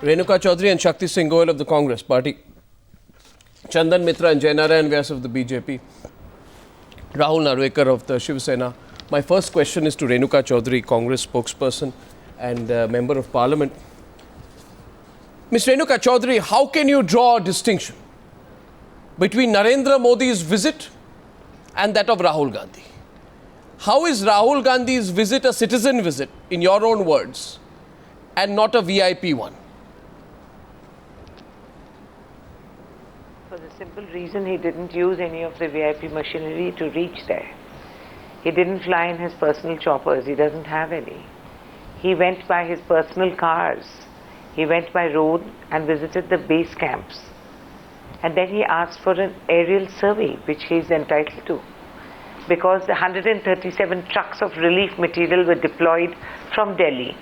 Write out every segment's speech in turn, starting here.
Renuka Chaudhary and Shakti Singh Goyal of the Congress Party, Chandan Mitra and Jainarayan Vyas of the BJP, Rahul Narvekar of the Shiv Sena. My first question is to Renuka Chaudhary, Congress spokesperson and Member of Parliament. Ms. Renuka Chaudhary, how can you draw a distinction between Narendra Modi's visit and that of Rahul Gandhi? How is Rahul Gandhi's visit a citizen visit, in your own words, and not a VIP one? For the simple reason he didn't use any of the VIP machinery to reach there. He didn't fly in his personal choppers, he doesn't have any. He went by his personal cars. He went by road and visited the base camps. And then he asked for an aerial survey, which he is entitled to, because the 137 trucks of relief material were deployed from Delhi.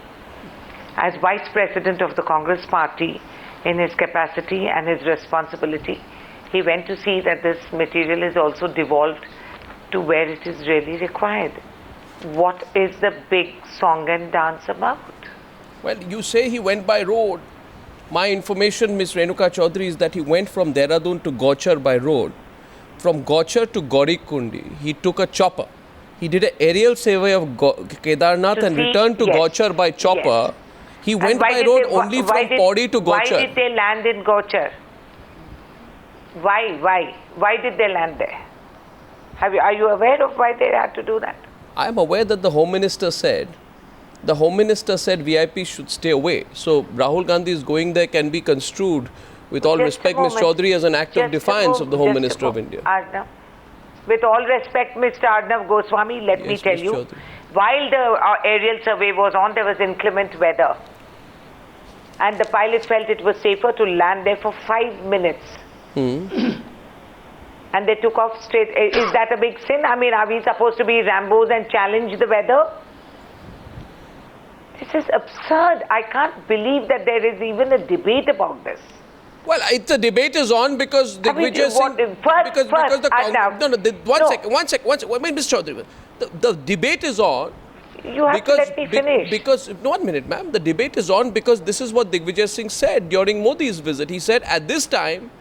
As Vice President of the Congress Party, in his capacity and his responsibility, he went to see that this material is also devolved to where it is really required. What is the big song and dance about? Well, you say he went by road. My information, Ms. Renuka Chaudhary, is that he went from Dehradun to Gauchar by road. From Gauchar to Gaurikundi, he took a chopper. He did an aerial survey of Kedarnath and returned to Gauchar by chopper. Yes. He went by road only from Pauri to Gauchar. Why did they land in Gauchar? Why did they land there? Are you aware of why they had to do that? I am aware that the Home Minister said VIPs should stay away. So Rahul Gandhi is going there can be construed, with all respect, Ms. Chaudhary, as an act of defiance of the Home Minister of India. Arnav, with all respect, Mr. Arnav Goswami, let me tell you, while the aerial survey was on, there was inclement weather. And the pilot felt it was safer to land there for 5 minutes. And they took off straight. Is that a big sin? I mean, are we supposed to be Rambos and challenge the weather? This is absurd. I can't believe that there is even a debate about this. Well, the debate is on because Digvijay Singh... One second. Wait, Ms. Chaudhary. The debate is on... You have to let me finish. No, 1 minute, ma'am. The debate is on because this is what Digvijay Singh said during Modi's visit. He said, at this time,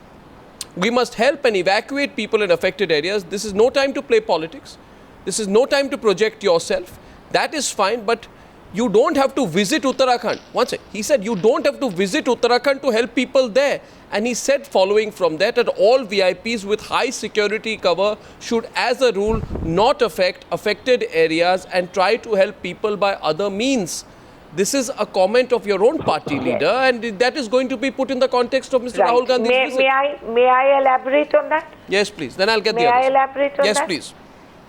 we must help and evacuate people in affected areas. This is no time to play politics. This is no time to project yourself. That is fine, but you don't have to visit Uttarakhand. One second. He said you don't have to visit Uttarakhand to help people there. And he said, following from that all VIPs with high security cover should, as a rule, not affect affected areas and try to help people by other means. This is a comment of your own party leader, and that is going to be put in the context of Mr. Rahul Gandhi's visit. May I elaborate on that? Yes, please. Then I'll get the others. May I elaborate on that? Yes, please.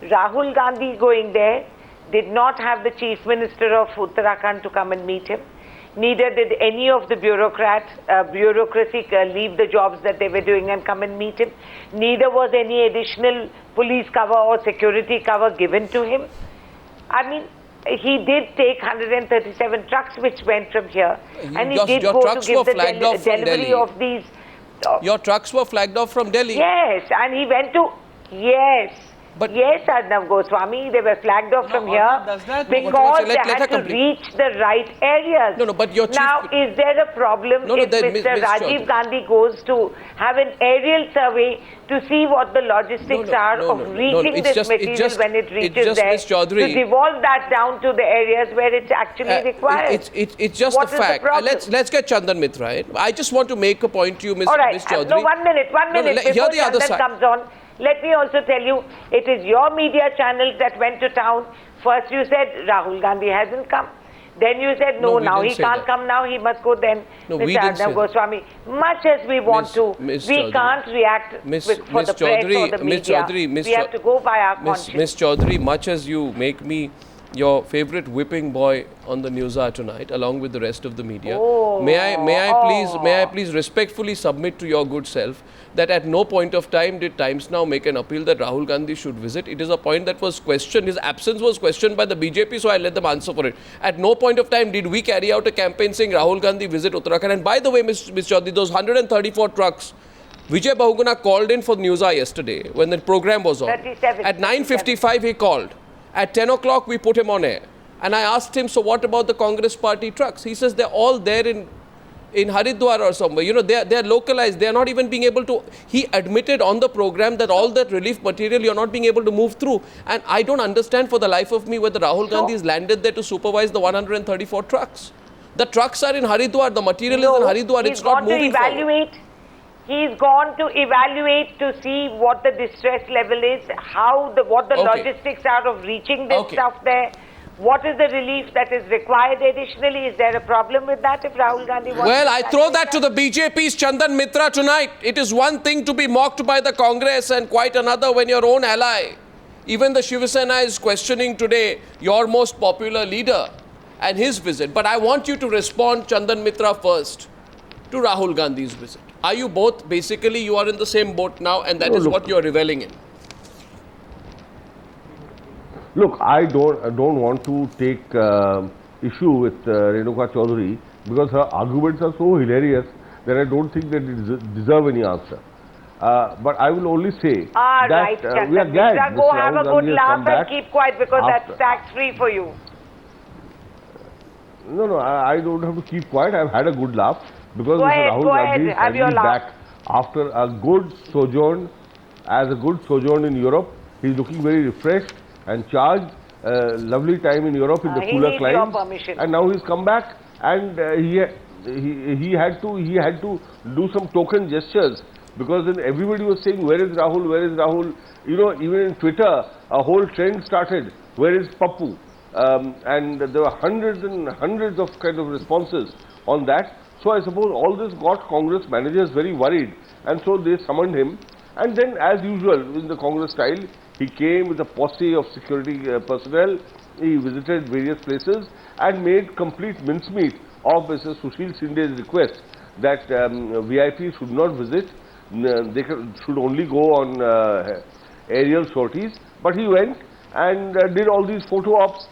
Rahul Gandhi going there did not have the Chief Minister of Uttarakhand to come and meet him. Neither did any of the bureaucracy leave the jobs that they were doing and come and meet him. Neither was any additional police cover or security cover given to him. I mean, he did take 137 trucks which went from here. And he did go to give the delivery of these... Your trucks were flagged off from Delhi. Yes, and he went to... Yes. But yes, Arnav Goswami, they were flagged off from here because they had to reach the right areas. But your chief... Now, is there a problem if Mr. Rajiv Gandhi goes to have an aerial survey to see what the logistics are of reaching this material when it reaches there, to devolve that down to the areas where it's actually required? It's just a fact. Let's get Chandan Mitra. I just want to make a point to you, Ms. Chaudhary. No, 1 minute. Before Chandan comes on, let me also tell you, it is your media channels that went to town. First you said Rahul Gandhi hasn't come. Then you said now he can't come now, he must go then. Mr. Arnav Goswami, much as we want to, we can't react for the press or the media. We have to go by our conscience. Ms. Chaudhary, much as you make me your favorite whipping boy on the Newshour tonight, along with the rest of the media, may I please respectfully submit to your good self that at no point of time did Times Now make an appeal that Rahul Gandhi should visit. It is a point that was questioned. His absence was questioned by the BJP, so I let them answer for it. At no point of time did we carry out a campaign saying Rahul Gandhi visit Uttarakhand. And by the way, Ms. Chaudhary, those 134 trucks, Vijay Bahuguna called in for Newshour yesterday when the program was on. At 9:55 he called. At 10 o'clock we put him on air. And I asked him, so what about the Congress party trucks? He says they're all there in in Haridwar or somewhere. You know, they are localized. They are not even being able to. He admitted on the program that all that relief material you're not being able to move through. And I don't understand for the life of me whether Rahul Gandhi is landed there to supervise the 134 trucks. The trucks are in Haridwar. The material is in Haridwar. It's not moving forward. He's gone to evaluate to see what the distress level is, what the logistics are of reaching this stuff there. What is the relief that is required additionally? Is there a problem with that if Rahul Gandhi wants Well, I throw that to the BJP's Chandan Mitra tonight. It is one thing to be mocked by the Congress and quite another when your own ally. Even the Shiv Sena is questioning today your most popular leader and his visit. But I want you to respond, Chandan Mitra, first to Rahul Gandhi's visit. Are you both, basically, you are in the same boat now and that is what you are reveling in? Look, I don't want to take issue with Renuka Chaudhary because her arguments are so hilarious that I don't think that it deserve any answer. But I will only say that we are glad go have a good laugh and keep quiet because that's tax-free for you. No, I don't have to keep quiet. I've had a good laugh because Rahul Gandhi is finally back after a good sojourn, in Europe. He's looking very refreshed and charged. Lovely time in Europe in the cooler climes, and now he's come back and he had to do some token gestures because then everybody was saying, where is Rahul, where is Rahul? You know, even in Twitter a whole trend started, where is Pappu? And there were hundreds and hundreds of kind of responses on that. So I suppose all this got Congress managers very worried, and so they summoned him. And then, as usual in the Congress style, he came with a posse of security personnel. He visited various places and made complete mincemeat of Mr. Sushil Shinde's request that VIPs should not visit. They should only go on aerial sorties. But he went and did all these photo ops.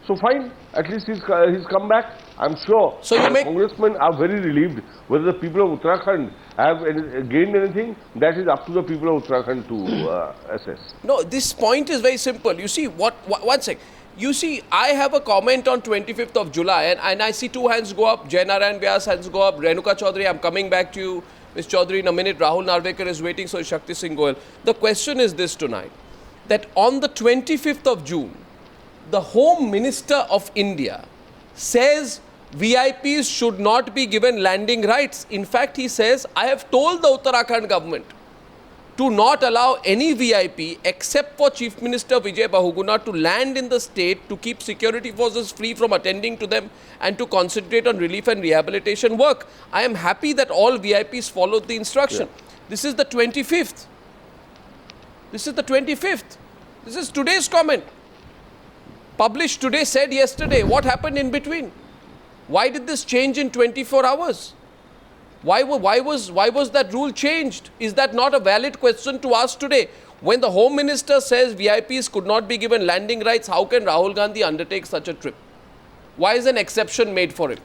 So fine, at least he's come back. I'm sure congressmen are very relieved. Whether the people of Uttarakhand have gained anything, that is up to the people of Uttarakhand to assess. No, this point is very simple. You see, one sec. You see, I have a comment on 25th of July and I see two hands go up. Jai Narayan Vyas hands go up. Renuka Chaudhary, I'm coming back to you. Ms. Chaudhary, in a minute. Rahul Narvekar is waiting, so is Shakti Singh Goel. The question is this tonight, that on the 25th of June, the Home Minister of India says VIPs should not be given landing rights. In fact, he says, I have told the Uttarakhand government to not allow any VIP except for Chief Minister Vijay Bahuguna to land in the state to keep security forces free from attending to them and to concentrate on relief and rehabilitation work. I am happy that all VIPs followed the instruction. Yeah. This is the 25th. This is the 25th. This is today's comment. Published today, said yesterday. What happened in between? Why did this change in 24 hours? Why was that rule changed? Is that not a valid question to ask today? When the Home Minister says VIPs could not be given landing rights, how can Rahul Gandhi undertake such a trip? Why is an exception made for him?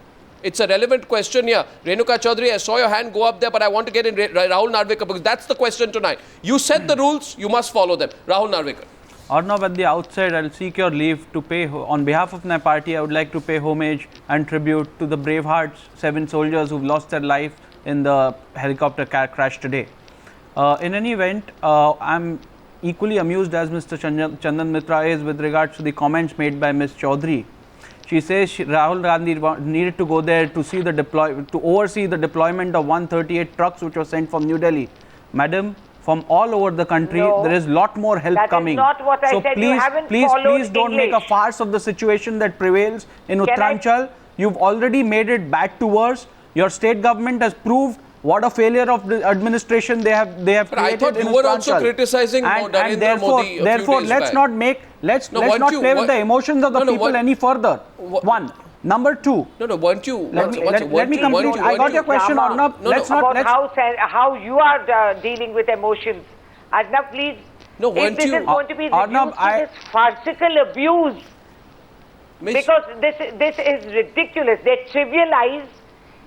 It's a relevant question here. Renuka Chaudhary, I saw your hand go up there, but I want to get in Rahul Narvekar because that's the question tonight. You set the rules, you must follow them. Rahul Narvekar. Arnab, at the outside, I'll seek your leave to pay, on behalf of my party, I would like to pay homage and tribute to the brave hearts, 7 soldiers who've lost their life in the helicopter crash today. In any event, I'm equally amused as Mr. Chandan Mitra is with regards to the comments made by Ms. Chaudhary. She says Rahul Gandhi needed to go there to see to oversee the deployment of 138 trucks which were sent from New Delhi. Madam, from all over the country, there is a lot more help coming. That is not what I said. Please don't make a farce of the situation that prevails in Uttaranchal. You've already made it bad to worse. Your state government has proved what a failure of the administration they have created. I thought you were also criticizing Narendra Modi. Therefore, let's not play with the emotions of the people any further. One. Number two. Weren't you? Let me complete. I got your question, Arnab. How you are dealing with emotions. Arnab, please. If this is going to be reduced to this farcical abuse, because this is ridiculous. They trivialize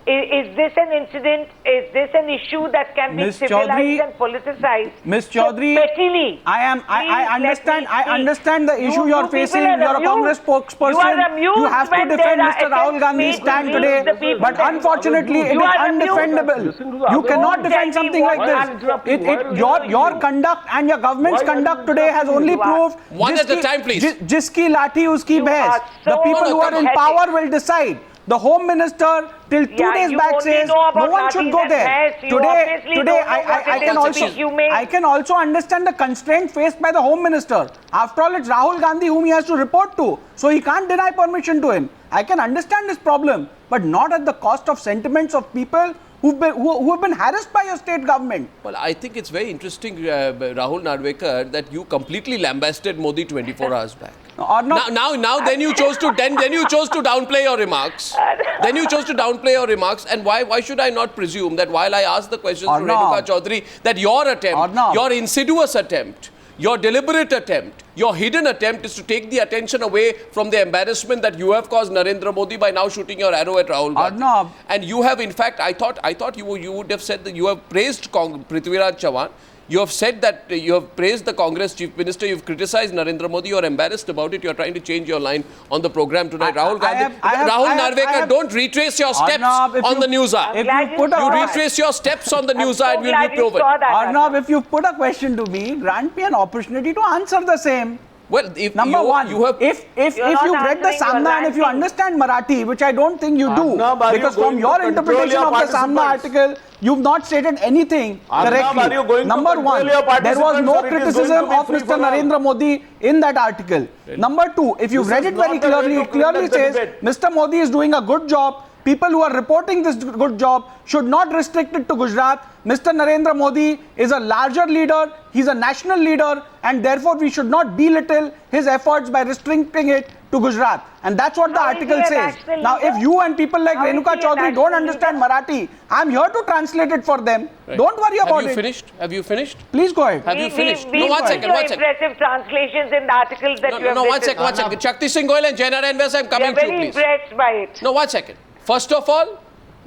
Is this an incident? Is this an issue that can be Ms. civilized Chaudhary- and politicized? Ms. Chaudhary, so pettily? I understand. I Please let me understand the speak. issue you are people facing. are You are a amused. Congress spokesperson. You are amused You have to when defend there are Mr. Rahul attempts Gandhi's made to stand use today. the people But that- unfortunately, it You is are amused. undefendable. Listen to the You other- cannot Don't defend tell me something like what this. interrupt you? Why are you Your interrupting? conduct and your government's Why are you conduct today has interrupting? only You are- proved One at a time, please. Jiski lathi uski You bhais. are The so people who are in pathetic. power will decide. The Home Minister till 2 days you back only says know about no one should lathis go and there. bhais. You Today obviously don't know what I it can is to also be humane. I can also understand the constraint faced by the Home Minister. After all, it's Rahul Gandhi whom he has to report to, so he can't deny permission to him. I can understand this problem, but not at the cost of sentiments of people who have been harassed by your state government. Well, I think it's very interesting, Rahul Narvekar, that you completely lambasted Modi 24 hours back. Or not. Now, then you chose to downplay your remarks. Then you chose to downplay your remarks, and why should I not presume that while I ask the questions to Renuka Chaudhary, that your attempt, your insidious attempt, your deliberate attempt, your hidden attempt is to take the attention away from the embarrassment that you have caused Narendra Modi by now shooting your arrow at Rahul Gandhi. Arnab. And you have, in fact, I thought you would have said that you have praised Prithviraj Chavan. You have said that you have praised the Congress Chief Minister. You've criticized Narendra Modi. You are embarrassed about it. You are trying to change your line on the program tonight. Rahul Narvekar, don't retrace your steps on the news hour. If you put You retrace your steps on the news hour, and you'll be proven. Arnab, if you put a question to me, grant me an opportunity to answer the same. Well, if Number one, you have if You're you've not read the answering, you're Samna and if you ranting. understand Marathi, which I don't think you do, Arnab, are you because going from to your control interpretation your of the Samna participants? article, you've not stated anything Arnab, correctly. are you going to Number control one, your there was participants no or it is going criticism to be of free Mr. for all? Narendra Modi in that article. Number two, if you've This read is it very not the way clearly, to it clearly conduct the says debate. Mr. Modi is doing a good job. People who are reporting this good job should not restrict it to Gujarat. Mr. Narendra Modi is a larger leader, he's a national leader, and therefore we should not belittle his efforts by restricting it to Gujarat. And that's what the How is he article a says. national Now, leader? if you and people like How is Renuka he a Chaudhary national don't understand leader? Marathi, I'm here to translate it for them. Right. Don't worry about Have you it. finished? Have you finished? Please go ahead. Have you finished? We No, one see second, your one second. impressive translations in the articles that you have One written. second. Shakti Singh Goyal and Jaina Enves, I'm We coming are to you, very please. impressed by it. No, 1 second. First of all,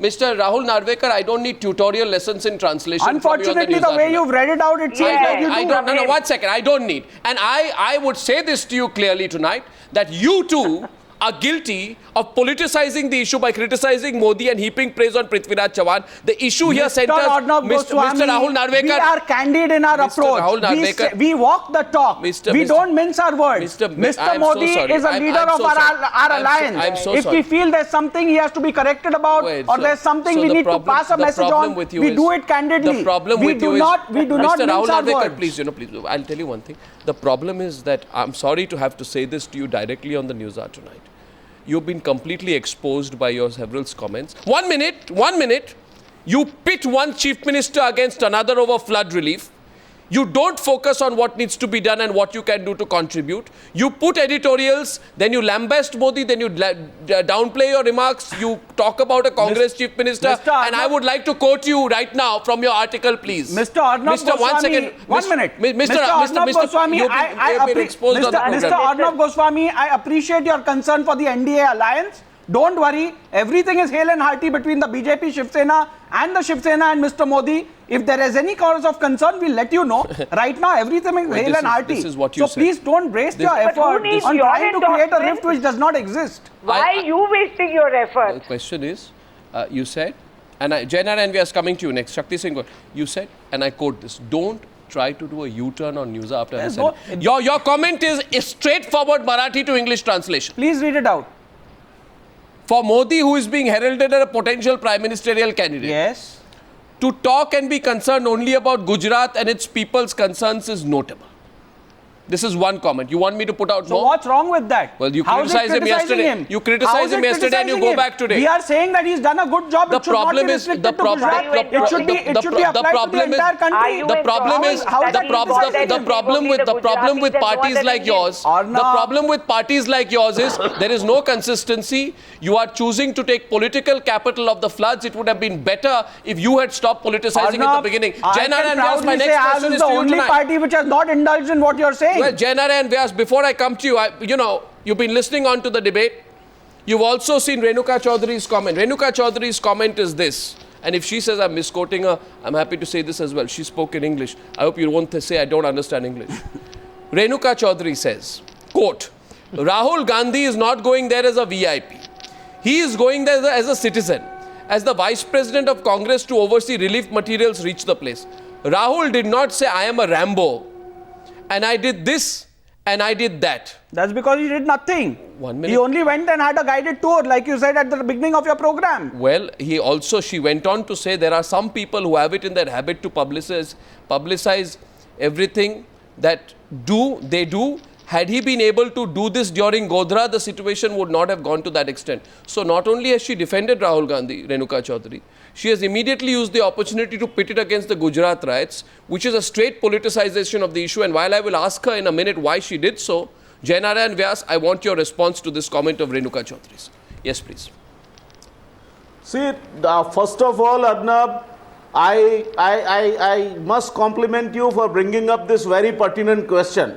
Mr. Rahul Narvekar, I don't need tutorial lessons in translation. Unfortunately, the way you've read it out, it seems Yes. like you I do. don't. No, 1 second. I don't need. And I would say this to you clearly tonight that you too are guilty of politicizing the issue by criticizing Modi and heaping praise on Prithviraj Chavan. The issue here centers Arnab Mr. Goswami, Rahul Narvekar. we are candid in our Mr. approach. Rahul Narvekar. We walk the talk. We Mr. don't mince our words. Mr. Mr. Modi is a leader of our alliance. I'm so if sorry. we feel there's something he has to be corrected about, Wait, or so- there's something so we the need problem- to pass a the message problem on, with you we is- do it candidly. The problem we with do you not, is, we do Mr. not Rahul mince our Narvekar, words. please, I'll tell you one thing. The problem is that I'm sorry to have to say this to you directly on the news hour tonight. You've been completely exposed by your several comments. 1 minute, you pit one chief minister against another over flood relief. You don't focus on what needs to be done and what you can do to contribute. You put editorials, then you lambast Modi, then you downplay your remarks. You talk about a Congress chief minister. Mr. And I would like to quote you right now from your article, please. Mr. Arnab Goswami, 1 second. 1 minute. Mr. Arnab Goswami, you've been exposed on the program. Mr. Arnab Goswami, I appreciate your concern for the NDA alliance. Don't worry, everything is hale and hearty between the BJP Shiv Sena and the Shiv Sena and Mr. Modi. If there is any cause of concern, we'll let you know. Right now, everything is hale and hearty. This is what you so said. please don't waste your But who effort needs on your trying to create a endorsement? rift which does not exist. Why are you wasting your The effort? question is, you said, and Jaina Envias is coming to you next, Shakti Singh, you said, and I quote this, don't try to do a U-turn on news after I said it. Your comment is straightforward Marathi to English translation. Please read it out. For Modi, who is being heralded as a potential prime ministerial candidate, Yes. to talk and be concerned only about Gujarat and its people's concerns is notable. This is one comment. You want me to put out So more? what's wrong with that? Well, you How is it criticized him criticizing yesterday. him? You criticized How is him it yesterday and you criticizing go him? back today. We are saying that he's done a good job. The It should not problem be is restricted the to problem. Gujarat. the- It should be the- applied to the problem is entire country. Are you the problem enjoying is that the he's problem bothered the and problem only with the the problem with Gujaratis and no parties other like Indians? yours. The Arnab. problem with parties like yours is there is no consistency. You are choosing to take political capital of the floods. It would have been better if you had stopped politicizing at the beginning. I Jaina can and Vyas, my proudly next say question as is the to you only tonight. party which has not indulged in what you're saying. Well, Jaina and Vyas, before I come to you, you've been listening on to the debate. You've also seen Renuka Chaudhary's comment. Renuka Chaudhary's comment is this. And if she says I'm misquoting her, I'm happy to say this as well. She spoke in English. I hope you won't say I don't understand English. Renuka Chaudhary says, quote, Rahul Gandhi is not going there as a VIP. He is going there as a citizen, as the Vice President of Congress to oversee relief materials reach the place. Rahul did not say I am a Rambo and I did this and I did that. That's because he did nothing. 1 minute. He only went and had a guided tour, like you said at the beginning of your program. Well, she went on to say there are some people who have it in their habit to publicize everything that they do. Had he been able to do this during Godhra, the situation would not have gone to that extent. So not only has she defended Rahul Gandhi, Renuka Chaudhary, she has immediately used the opportunity to pit it against the Gujarat riots, which is a straight politicization of the issue. And while I will ask her in a minute why she did so, Jainarayan Vyas, I want your response to this comment of Renuka Chaudhary's. Yes, please. See, first of all, Arnab, I must compliment you for bringing up this very pertinent question.